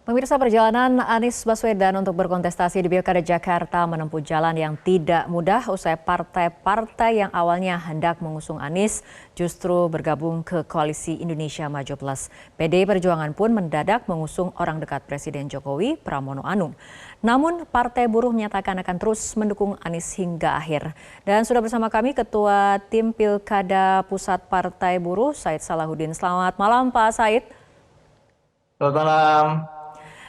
Pemirsa, perjalanan Anies Baswedan untuk berkontestasi di Pilkada Jakarta menempuh jalan yang tidak mudah usai partai-partai yang awalnya hendak mengusung Anies justru bergabung ke Koalisi Indonesia Maju Plus. PDI Perjuangan pun mendadak mengusung orang dekat Presiden Jokowi, Pramono Anung. Namun Partai Buruh menyatakan akan terus mendukung Anies hingga akhir. Dan sudah bersama kami Ketua Tim Pilkada Pusat Partai Buruh, Said Salahuddin. Selamat malam Pak Said. Selamat malam.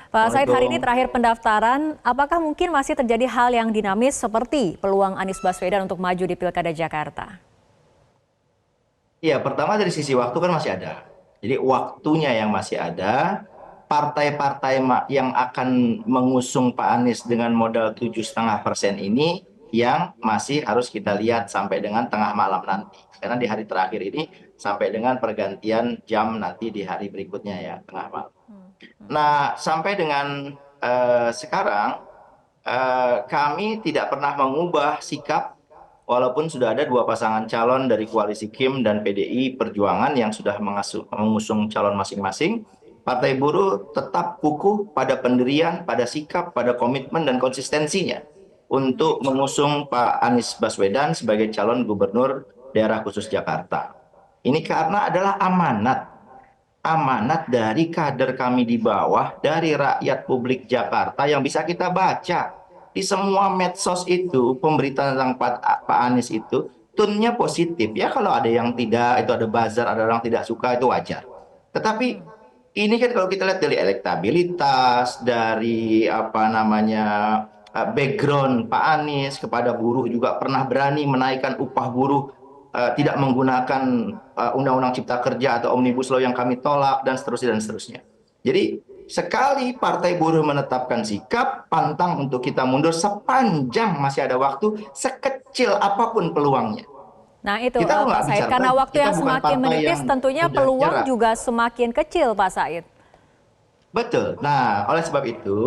Pak Said, hari ini Assalamualaikum. terakhir pendaftaran, apakah mungkin masih terjadi hal yang dinamis seperti peluang Anies Baswedan untuk maju di Pilkada Jakarta? Iya, pertama dari sisi waktu kan masih ada. Jadi waktunya yang masih ada, partai-partai yang akan mengusung Pak Anies dengan modal 7,5% ini yang masih harus kita lihat sampai dengan tengah malam nanti. Karena di hari terakhir ini sampai dengan pergantian jam nanti di hari berikutnya ya, tengah malam. Nah, sampai dengan sekarang kami tidak pernah mengubah sikap walaupun sudah ada dua pasangan calon dari koalisi Kim dan PDI Perjuangan yang sudah mengusung calon masing-masing. Partai Buruh tetap kukuh pada pendirian, pada sikap, pada komitmen dan konsistensinya untuk mengusung Pak Anies Baswedan sebagai calon gubernur daerah khusus Jakarta. Ini karena adalah amanat dari kader kami di bawah, dari rakyat publik Jakarta yang bisa kita baca. Di semua medsos itu, pemberitaan tentang Pak Anies itu, tone-nya positif. Ya kalau ada yang tidak, itu ada buzzer, ada orang tidak suka, itu wajar. Tetapi ini kan kalau kita lihat dari elektabilitas, dari apa namanya background Pak Anies kepada buruh juga pernah berani menaikkan upah buruh tidak menggunakan Undang-Undang Cipta Kerja atau Omnibus Law yang kami tolak dan seterusnya dan seterusnya. Jadi sekali Partai Buruh menetapkan sikap, pantang untuk kita mundur sepanjang masih ada waktu, sekecil apapun peluangnya. Nah itu Kita Pak nggak Said, bicara karena tadi, waktu kita yang bukan semakin partai yang menipis tentunya mudah peluang nyerah. juga semakin kecil Pak Said. Betul. Nah, oleh sebab itu,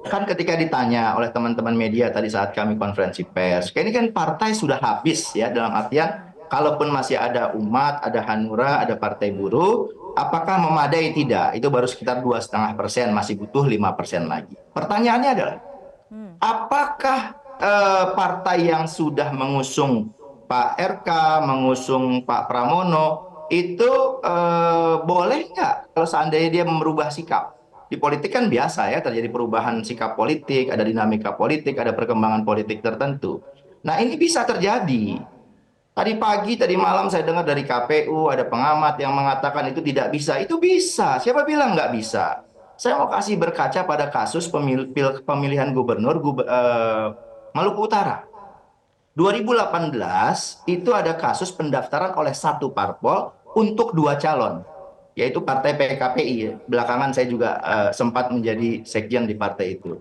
kan ketika ditanya oleh teman-teman media tadi saat kami konferensi pers, ini kan partai sudah habis ya, dalam artian kalaupun masih ada umat, ada Hanura, ada Partai Buruh, apakah memadai? Tidak. Itu baru sekitar 2,5%, masih butuh 5% lagi. Pertanyaannya adalah, apakah partai yang sudah mengusung Pak RK, mengusung Pak Pramono, itu boleh nggak kalau seandainya dia merubah sikap? Di politik kan biasa ya, terjadi perubahan sikap politik, ada dinamika politik, ada perkembangan politik tertentu. Nah, ini bisa terjadi. Tadi pagi, tadi malam saya dengar dari KPU, ada pengamat yang mengatakan itu tidak bisa. Itu bisa. Siapa bilang nggak bisa? Saya mau kasih berkaca pada kasus pemilihan gubernur Maluku Utara. 2018 itu ada kasus pendaftaran oleh satu parpol untuk dua calon, yaitu partai PKPI. Belakangan saya juga sempat menjadi sekjen di partai itu.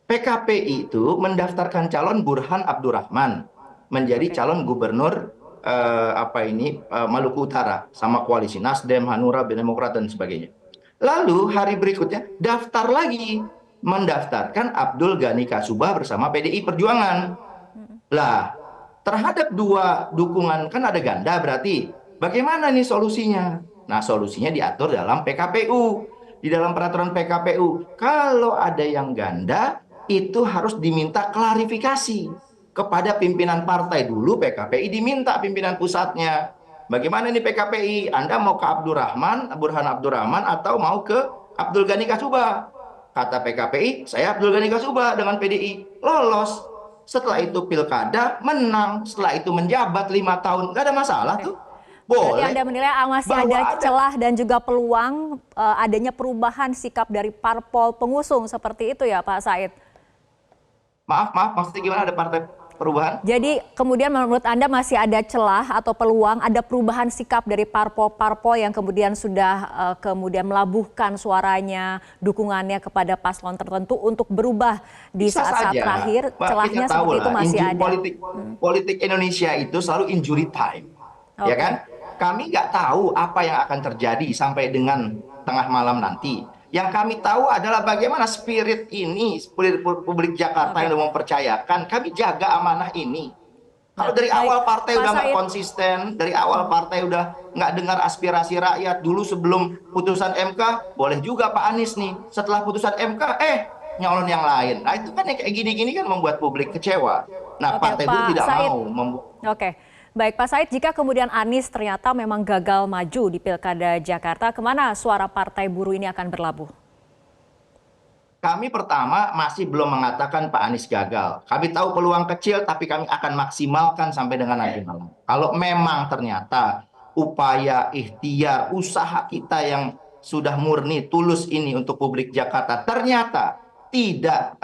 PKPI itu mendaftarkan calon Burhan Abdurrahman menjadi Oke. calon gubernur Maluku Utara sama koalisi Nasdem, Hanura, Demokrat dan sebagainya. Lalu hari berikutnya daftar lagi, mendaftarkan Abdul Ghani Kasubah bersama PDI Perjuangan. Lah, terhadap dua dukungan kan ada ganda berarti. Bagaimana nih solusinya? Nah, solusinya diatur dalam PKPU. Di dalam peraturan PKPU, kalau ada yang ganda, itu harus diminta klarifikasi kepada pimpinan partai dulu. PKPI diminta pimpinan pusatnya. Bagaimana nih PKPI? Anda mau ke Abdurrahman, Burhan Abdurrahman, atau mau ke Abdul Ghani Kasubah? Kata PKPI, saya Abdul Ghani Kasubah dengan PDI. Lolos. Setelah itu pilkada, menang. Setelah itu menjabat 5 tahun. Nggak ada masalah Oke. tuh. Berarti Boleh. Anda menilai masih Bahwa ada ada. celah dan juga peluang adanya perubahan sikap dari parpol pengusung seperti itu ya Pak Said? Maaf, maksudnya gimana ada partai perubahan? Jadi kemudian menurut Anda masih ada celah atau peluang ada perubahan sikap dari parpol-parpol yang kemudian sudah kemudian melabuhkan suaranya, dukungannya kepada paslon tertentu untuk berubah di Bisa saat-saat saja. terakhir, Mbak, kita celahnya tahu seperti itu lah, masih ada. politik Indonesia itu selalu injury time. Ya Oke. kan? Kami nggak tahu apa yang akan terjadi sampai dengan tengah malam nanti. Yang kami tahu adalah bagaimana spirit ini, spirit publik Jakarta Oke. yang sudah mempercayakan, kami jaga amanah ini. Kalau Nah, dari baik, awal partai Pak udah nggak Said. konsisten, dari awal partai udah nggak dengar aspirasi rakyat dulu sebelum putusan MK, boleh juga Pak Anies nih. Setelah putusan MK, nyalon yang lain. Nah itu kan yang kayak gini-gini kan membuat publik kecewa. Nah Oke, Partai Buruh Pak tidak Said. mau Oke, baik Pak Said, jika kemudian Anies ternyata memang gagal maju di Pilkada Jakarta, kemana suara Partai Buruh ini akan berlabuh? Kami pertama masih belum mengatakan Pak Anies gagal. Kami tahu peluang kecil, tapi kami akan maksimalkan sampai dengan nanti malam. Kalau memang ternyata upaya ikhtiar, usaha kita yang sudah murni, tulus ini untuk publik Jakarta, ternyata tidak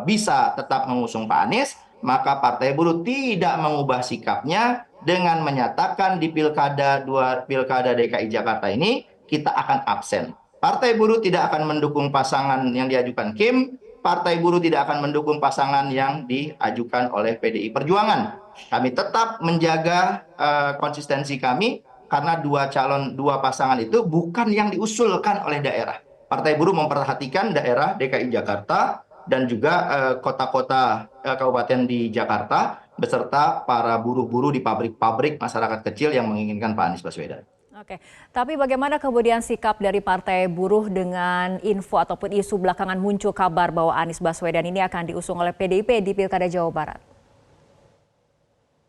bisa tetap mengusung Pak Anies, maka Partai Buruh tidak mengubah sikapnya dengan menyatakan di Pilkada DKI Jakarta ini kita akan absen. Partai Buruh tidak akan mendukung pasangan yang diajukan Kim. Partai Buruh tidak akan mendukung pasangan yang diajukan oleh PDI Perjuangan. Kami tetap menjaga konsistensi kami karena dua pasangan itu bukan yang diusulkan oleh daerah. Partai Buruh memperhatikan daerah DKI Jakarta dan juga kota-kota kabupaten di Jakarta beserta para buruh-buruh di pabrik-pabrik masyarakat kecil yang menginginkan Pak Anies Baswedan. Oke, tapi bagaimana kemudian sikap dari Partai Buruh dengan info ataupun isu belakangan muncul kabar bahwa Anies Baswedan ini akan diusung oleh PDIP di Pilkada Jawa Barat?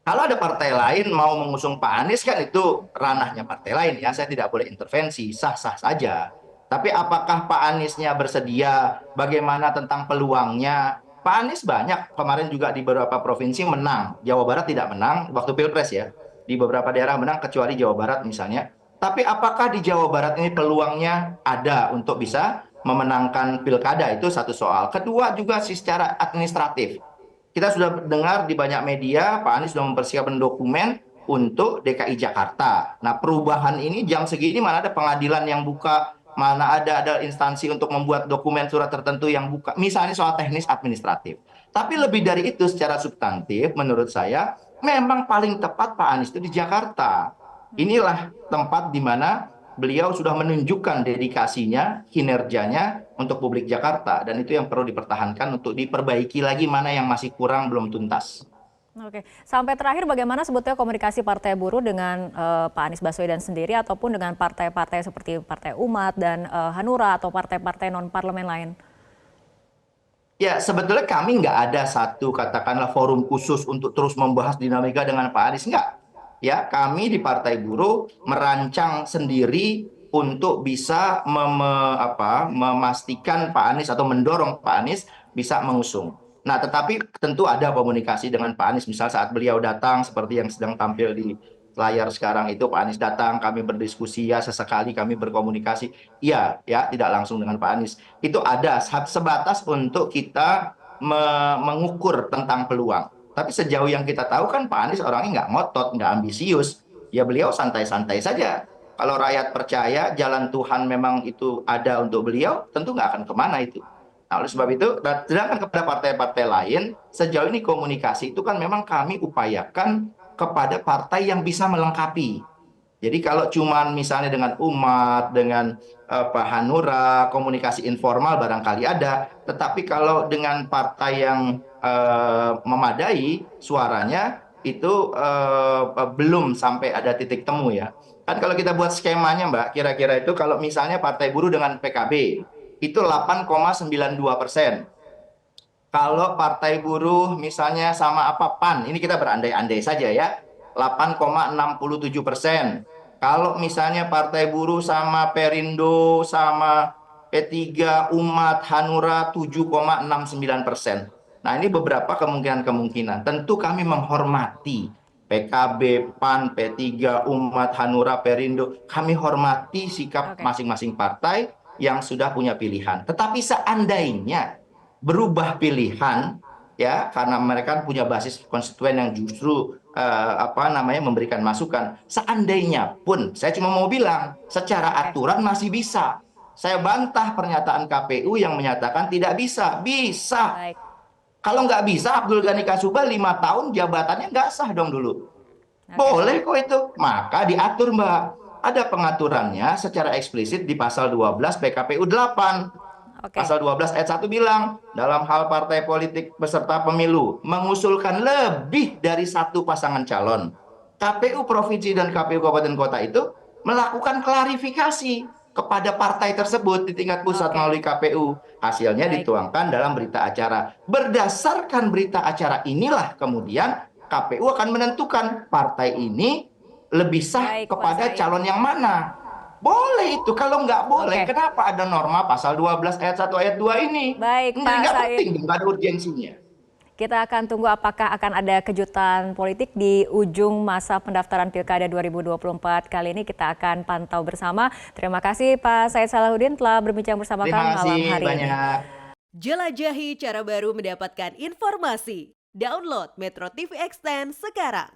Kalau ada partai lain mau mengusung Pak Anies kan itu ranahnya partai lain ya, saya tidak boleh intervensi, sah-sah saja. Tapi apakah Pak Aniesnya bersedia? Bagaimana tentang peluangnya? Pak Anies banyak kemarin juga di beberapa provinsi menang. Jawa Barat tidak menang waktu Pilpres ya. Di beberapa daerah menang kecuali Jawa Barat misalnya. Tapi apakah di Jawa Barat ini peluangnya ada untuk bisa memenangkan pilkada, itu satu soal. Kedua juga secara administratif. Kita sudah dengar di banyak media, Pak Anies sudah mempersiapkan dokumen untuk DKI Jakarta. Nah, perubahan ini jam segini mana ada pengadilan yang buka, mana ada instansi untuk membuat dokumen surat tertentu yang buka. Misalnya soal teknis administratif. Tapi lebih dari itu secara substantif, menurut saya, memang paling tepat Pak Anies itu di Jakarta. Inilah tempat di mana beliau sudah menunjukkan dedikasinya, kinerjanya untuk publik Jakarta. Dan itu yang perlu dipertahankan untuk diperbaiki lagi mana yang masih kurang, belum tuntas. Oke, sampai terakhir bagaimana sebetulnya komunikasi Partai Buruh dengan Pak Anies Baswedan sendiri ataupun dengan partai-partai seperti Partai Umat dan Hanura atau partai-partai non-parlemen lain? Ya, sebetulnya kami nggak ada satu katakanlah forum khusus untuk terus membahas dinamika dengan Pak Anies, nggak. Ya, kami di Partai Buruh merancang sendiri untuk bisa memastikan Pak Anies atau mendorong Pak Anies bisa mengusung. Nah, tetapi tentu ada komunikasi dengan Pak Anies. Misal saat beliau datang, seperti yang sedang tampil di layar sekarang itu, Pak Anies datang, kami berdiskusi, ya sesekali kami berkomunikasi. Iya, ya tidak langsung dengan Pak Anies. Itu ada sebatas untuk kita mengukur tentang peluang. Tapi sejauh yang kita tahu kan Pak Anies orangnya nggak ngotot, nggak ambisius. Ya beliau santai-santai saja. Kalau rakyat percaya jalan Tuhan memang itu ada untuk beliau, tentu nggak akan kemana itu. Nah, oleh sebab itu, sedangkan kepada partai-partai lain, sejauh ini komunikasi itu kan memang kami upayakan kepada partai yang bisa melengkapi. Jadi kalau cuman misalnya dengan Umat, dengan Pak Hanura, komunikasi informal barangkali ada, tetapi kalau dengan partai yang memadai suaranya itu belum sampai ada titik temu ya. Kan kalau kita buat skemanya Mbak, kira-kira itu kalau misalnya Partai Buruh dengan PKB itu 8,92%. Kalau Partai Buruh misalnya sama apa PAN, ini kita berandai-andai saja ya, 8,67%. Kalau misalnya Partai Buruh sama Perindo, sama P3, Umat, Hanura 7,69%. Nah ini beberapa kemungkinan-kemungkinan. Tentu kami menghormati PKB, PAN, P3, Umat, Hanura, Perindo. Kami hormati sikap Oke. masing-masing partai yang sudah punya pilihan. Tetapi seandainya berubah pilihan ya karena mereka punya basis konstituen yang justru memberikan masukan. Seandainya pun saya cuma mau bilang secara Oke. aturan masih bisa. Saya bantah pernyataan KPU yang menyatakan tidak bisa. Bisa. Baik. Kalau nggak bisa Abdul Ghani Kasubah 5 tahun jabatannya nggak sah dong dulu. Oke. Boleh kok itu. Maka diatur Mbak. Ada pengaturannya secara eksplisit di pasal 12 PKPU 8. Oke. Pasal 12 ayat 1 bilang, dalam hal partai politik peserta pemilu mengusulkan lebih dari satu pasangan calon, KPU Provinsi dan KPU Kabupaten Kota itu melakukan klarifikasi kepada partai tersebut di tingkat pusat Oke. melalui KPU. Hasilnya Baik. dituangkan dalam berita acara. Berdasarkan berita acara inilah kemudian KPU akan menentukan partai ini lebih sah Baik, Pak kepada Said. calon yang mana. Boleh itu. Kalau nggak boleh, Oke. kenapa ada norma pasal 12 ayat 1 ayat 2 ini? Baik, Pak Nggak Said. penting, nggak ada urgensinya. Kita akan tunggu apakah akan ada kejutan politik di ujung masa pendaftaran Pilkada 2024 kali ini. Kita akan pantau bersama. Terima kasih Pak Said Salahuddin telah berbincang bersama kami Terima malam kasih hari ini. banyak. Jelajahi cara baru mendapatkan informasi. Download Metro TV Extend sekarang.